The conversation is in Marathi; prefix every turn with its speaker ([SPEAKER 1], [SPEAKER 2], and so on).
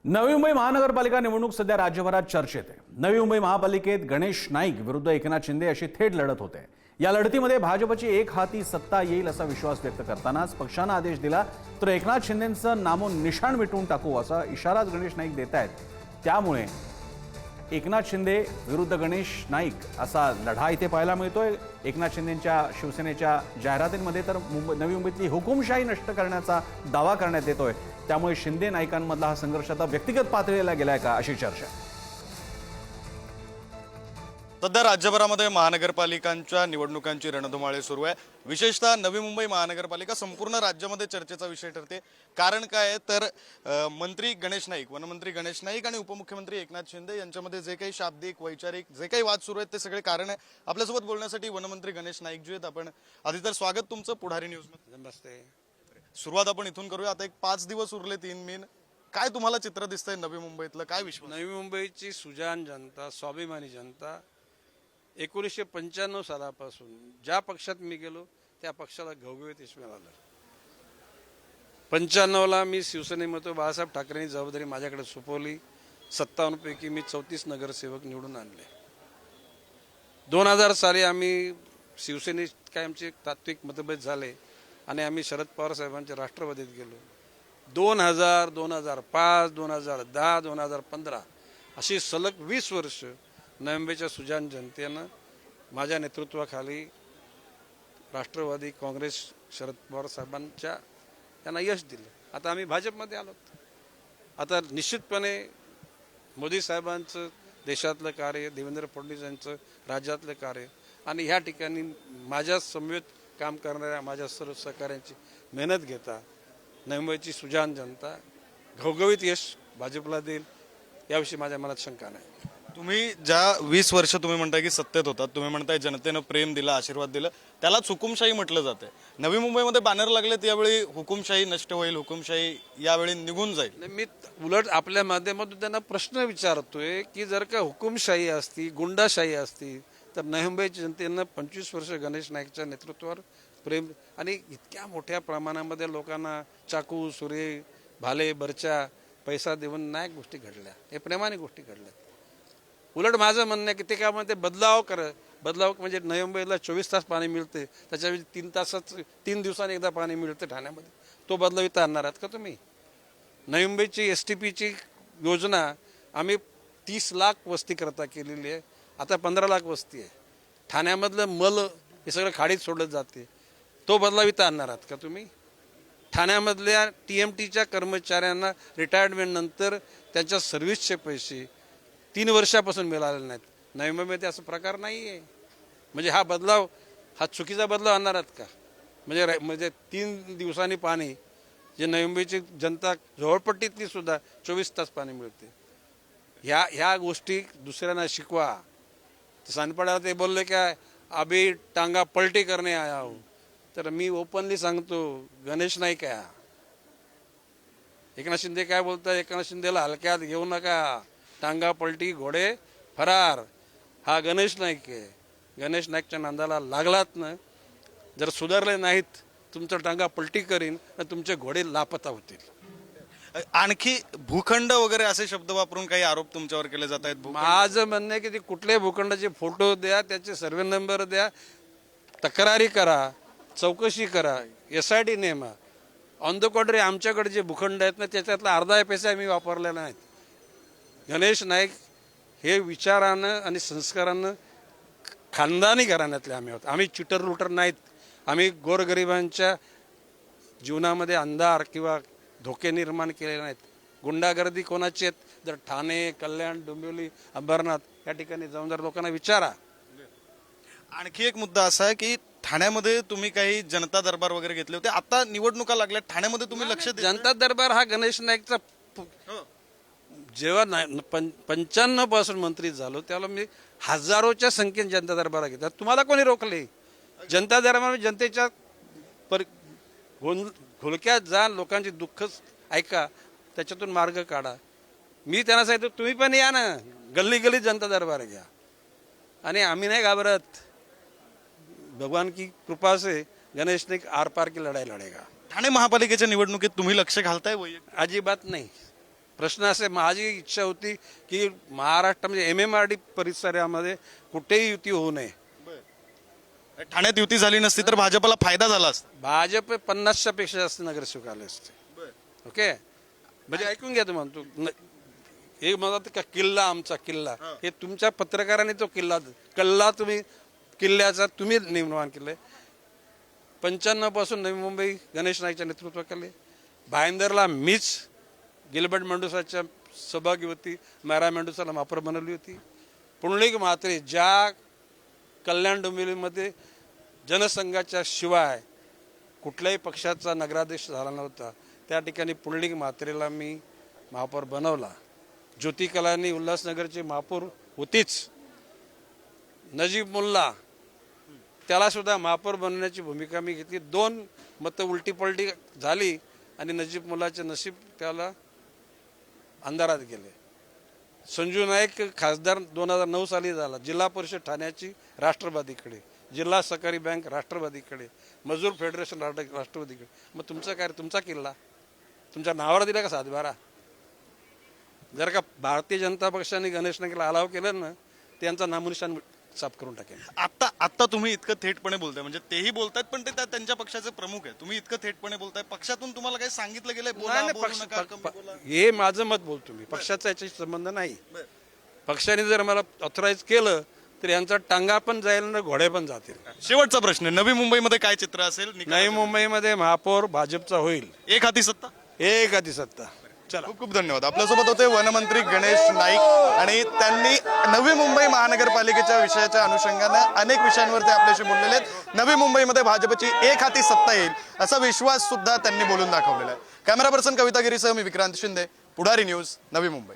[SPEAKER 1] नवी मुंबई महानगरपालिका निवडणूक सध्या राज्यभरात चर्चेत आहे। नवी मुंबई महापालिकेत गणेश नाईक विरुद्ध एकनाथ शिंदे अशी थेट लढत होते। या लढतीमध्ये भाजपची एक हाती सत्ता येईल असा विश्वास व्यक्त करतानाच पक्षाने आदेश दिला तर एकनाथ शिंदेंचं नामोनिशाण मिटवून टाकू असा इशाराच गणेश नाईक देत आहेत। त्यामुळे एकनाथ शिंदे विरुद्ध गणेश नाईक असा लढा इथे पाहायला मिळतोय। एकनाथ शिंदेंच्या शिवसेनेच्या जाहिरातींमध्ये तर नवी मुंबईतली हुकुमशाही नष्ट करण्याचा दावा करण्यात येतोय। त्यामुळे शिंदे नाईकांमधला हा संघर्ष आता व्यक्तिगत पातळीला गेलाय का अशी चर्चा।
[SPEAKER 2] सध्या राज्यभरामध्ये महानगरपालिकांच्या निवडणुकांची रणधुमाळी सुरू आहे। विशेषतः नवी मुंबई महानगरपालिका संपूर्ण राज्यामध्ये चर्चेचा विषय ठरते। कारण काय आहे तर मंत्री गणेश नाईक, वनमंत्री गणेश नाईक आणि उपमुख्यमंत्री एकनाथ शिंदे यांच्यामध्ये जे काही शाब्दिक वैचारिक जे काही वाद सुरू आहेत ते सगळे कारण आहे। आपल्यासोबत बोलण्यासाठी वनमंत्री गणेश नाईक जी आहेत। आपण आधी तर स्वागत तुमचं पुढारी न्यूज मध्ये।
[SPEAKER 3] नमस्ते।
[SPEAKER 2] सुरुवात आपण इथून करूया। आता एक 5 दिवस उरले 3 महिने, काय तुम्हाला चित्र दिसतंय नवी मुंबईतलं, काय विश्वास?
[SPEAKER 3] नवी मुंबईची सुजाण जनता, स्वाभिमानी जनता 1995 सालापासून ज्या पक्षात मी गेलो त्या पक्षाला घवघवीत यश मिळालं। 95ला मी शिवसेनेमध्ये बाळासाहेब ठाकरेंनी जबाबदारी माझ्याकडे सोपवली। 57 पैकी मी 34 नगरसेवक निवडून आणले। 2000 साली आम्ही शिवसेनेत काय आमचे तात्विक मतभेद झाले आणि आम्ही शरद पवार साहेबांच्या राष्ट्रवादीत गेलो। 2000, 2005, 2010, 2015 अशी सलग 20 वर्ष नवी मुंबईच्या सुजाण जनतेनं माझ्या नेतृत्वाखाली राष्ट्रवादी काँग्रेस शरद पवार साहेबांच्या त्यांना यश दिलं। आता आम्ही भाजपमध्ये आलो। आता निश्चितपणे मोदी साहेबांचं देशातलं कार्य, देवेंद्र फडणवीस यांचं राज्यातलं कार्य आणि ह्या ठिकाणी माझ्या समवेत काम करणाऱ्या माझ्या सर्व सहकाऱ्यांची मेहनत घेता नवी मुंबईची सुजाण जनता घवघवीत यश भाजपला देईल याविषयी माझ्या मनात शंका नाही।
[SPEAKER 2] तुम्ही ज्या 20 वर्ष तुम्ही म्हणताय की सत्तेत होतात, तुम्ही म्हणताय जनतेनं प्रेम दिलं, आशीर्वाद दिलं, त्यालाच हुकुमशाही म्हटलं जाते। नवी मुंबईमध्ये बॅनर लागलेत यावेळी हुकुमशाही नष्ट होईल, हुकुमशाही यावेळी निघून जाईल।
[SPEAKER 3] मी उलट आपल्या माध्यमातून त्यांना प्रश्न विचारतोय की जर का हुकुमशाही असती, गुंडाशाही असती तर नवी मुंबईच्या जनतेनं 25 वर्ष गणेश नाईकच्या नेतृत्वावर प्रेम आणि इतक्या मोठ्या प्रमाणामध्ये लोकांना चाकू, सुरे, भाले, बर्चा पैसा देऊन नाही गोष्टी घडल्या, हे प्रेमाने गोष्टी घडल्या। उलट माझं म्हणणं आहे की ते काय म्हणते बदलाव म्हणजे नवी मुंबईला 24 तास पाणी मिळते, त्याच्यावेळी 3 दिवसांनी एकदा पाणी मिळते ठाण्यामध्ये, तो बदलाव इथं आणणार आहात का तुम्ही? नवी मुंबईची STPची योजना आम्ही 30 लाख वस्तीकरता केलेली आहे, आता 15 लाख वस्ती आहे। ठाण्यामधलं मल हे सगळं खाडीत सोडलं जाते, तो बदलाव इथं आणणार आहात का तुम्ही? ठाण्यामधल्या TMTच्या कर्मचाऱ्यांना रिटायरमेंट नंतर त्यांच्या सर्व्हिसचे पैसे 3 वर्षापासून मिळालेले नाहीत। नवी मुंबईमध्ये असं प्रकार नाही आहे। म्हणजे हा बदलाव, हा चुकीचा बदलाव आणणार आहात का? म्हणजे 3 दिवसांनी पाणी, जे नवी मुंबईची जनता झोपडपट्टीतली सुद्धा 24 तास पाणी मिळते, ह्या गोष्टी दुसऱ्यांना शिकवा। सानपाड्याला ते बोलले काय अभी टांगा पलटी करणे आया हो, तर मी ओपनली सांगतो गणेश नाईक आहे। एकनाथ शिंदे काय बोलतात, एकनाथ शिंदेला हलक्यात घेऊ नका, टांगा पलटी घोडे फरार, हा गणेश नाईक आहे। गणेश नाईकच्या नांदाला लागलात ना, जर सुधारले नाहीत तुमचं टांगा पलटी करीन आणि तुमचे घोडे लापता होतील।
[SPEAKER 2] आणखी भूखंड वगैरे असे शब्द वापरून काही आरोप तुमच्यावर केले जात आहेत।
[SPEAKER 3] माझं म्हणणं आहे की ते कुठल्याही भूखंडाचे फोटो द्या, त्याचे सर्वे नंबर द्या, तक्रारी करा, चौकशी करा, SIT नेमा। ऑन द कॉन्ट्री आमच्याकडे जे भूखंड आहेत ना त्याच्यातला अर्धा पैसा आम्ही वापरलेला नाहीत। गणेश नाईक हे विचारानं आणि संस्कारानं खानदानी घराण्यातले आम्ही आहोत। आम्ही चिटर लुटर नाहीत। आम्ही गोरगरिबांच्या जीवनामध्ये अंधार किंवा धोके निर्माण केलेले नाहीत। गुंडागर्दी कोणाची आहेत, जर ठाणे, कल्याण, डोंबिवली, अंबरनाथ या ठिकाणी जाऊन जर लोकांना विचारा।
[SPEAKER 2] आणखी एक मुद्दा असा आहे की ठाण्यामध्ये तुम्ही काही जनता दरबार वगैरे घेतले होते, आता निवडणुका लागल्या, ठाण्यामध्ये तुम्ही लक्ष देत
[SPEAKER 3] जनता दरबार हा गणेश नाईकचा जेव्हा 95 पासून मंत्री झालो त्याला मी हजारोच्या संख्येने जनता दरबार घेतात। तुम्हाला कोणी रोखले? जनता दरबार जनतेच्या घोलक्यात जा, लोकांची दुःख ऐका, त्याच्यातून मार्ग काढा। मी त्यांना सांगितलं तुम्ही पण या ना, गल्ली गल्ली जनता दरबार घ्या आणि आम्ही नाही घाबरत। भगवान की कृपा से गणेश नाईक आर पार की लढाई लढेगा।
[SPEAKER 2] ठाणे महापालिकेच्या निवडणुकीत तुम्ही लक्ष घालताय वैयक्तिक?
[SPEAKER 3] अजिबात नाही। प्रश्न असे, माझी इच्छा होती की महाराष्ट्रामध्ये MMRD परिसरामध्ये कुठेही युती होऊ नये.
[SPEAKER 2] ठाण्यात युती झाली नसती तर भाजपला फायदा झाला असता.
[SPEAKER 3] भाजप 50च्या पेक्षा जास्त नगरसेवक आले असते. ओके, म्हणजे ऐकून घ्या तुम्हाला. हे म्हणतात का किल्ला आमचा किल्ला, हे तुमच्या पत्रकारांनी तो किल्ला तुम्ही किल्ल्याचा तुम्ही निर्माण केलंय. 95 पासून नवी मुंबई गणेश नाईकच्या नेतृत्वाखाली, भाईंदरला मीच गिलबर्ट मेंडोसाच्या सहभागी होती, मारा मेंडोसाला महापौर बनवली होती. पुंडलिक म्हात्रे ज्या कल्याण डोंबिवलीमध्ये जनसंघाच्या शिवाय कुठल्याही पक्षाचा नगराध्यक्ष झाला नव्हता, त्या ठिकाणी पुंडलिक म्हात्रेला मी महापौर बनवला. ज्योती कलानी उल्हासनगरची महापौर होतीच. नजीब मुल्ला त्याला सुद्धा महापौर बनवण्याची भूमिका मी घेतली. 2 मतं उलटी पलटी झाली आणि नजीब मुल्लाचे नशीब त्याला अंधारात गेले. संजू नाईक खासदार 2009 साली झाला. जिल्हा परिषद ठाण्याची राष्ट्रवादीकडे, जिल्हा सहकारी बँक राष्ट्रवादीकडे, मजूर फेडरेशन राष्ट्रवादीकडे. मग तुमचं काय, तुमचा किल्ला तुमच्या नावावर दिला का 7-12? जर का भारतीय जनता पक्षाने गणेश नाईकला अलाव केलं ना, त्यांचा नामनिशान साफ करून टाकेल.
[SPEAKER 2] आता तुम्ही इतकं थेटपणे बोलताय, म्हणजे तेही बोलतायत पण ते त्यांच्या पक्षाचे प्रमुख आहे. तुम्ही इतकं थेटपणे बोलताय, पक्षातून तुम्हाला काही सांगितलं गेलंय?
[SPEAKER 3] हे माझं मत बोलतो मी, पक्षाचा याच्याशी संबंध नाही. पक्षाने जर मला ऑथराईज केलं तर यांचा टांगा पण जाईल ना घोडे पण जातील.
[SPEAKER 2] शेवटचा प्रश्न, नवी मुंबईमध्ये काय चित्र असेल?
[SPEAKER 3] नवी मुंबईमध्ये महापौर भाजपचा होईल.
[SPEAKER 2] एक हाती सत्ता.
[SPEAKER 3] एखादी सत्ता. चला,
[SPEAKER 2] खूप खूप धन्यवाद. आपल्यासोबत होते वनमंत्री गणेश नाईक आणि त्यांनी नवी मुंबई महानगरपालिकेच्या विषयाच्या अनुषंगानं अनेक विषयांवरती आपल्याशी बोललेले आहेत. नवी मुंबईमध्ये भाजपची एक हाती सत्ता येईल असा विश्वास सुद्धा त्यांनी बोलून दाखवलेला आहे. कॅमेरा पर्सन कविता गिरीसह मी विक्रांत शिंदे, पुढारी न्यूज, नवी मुंबई.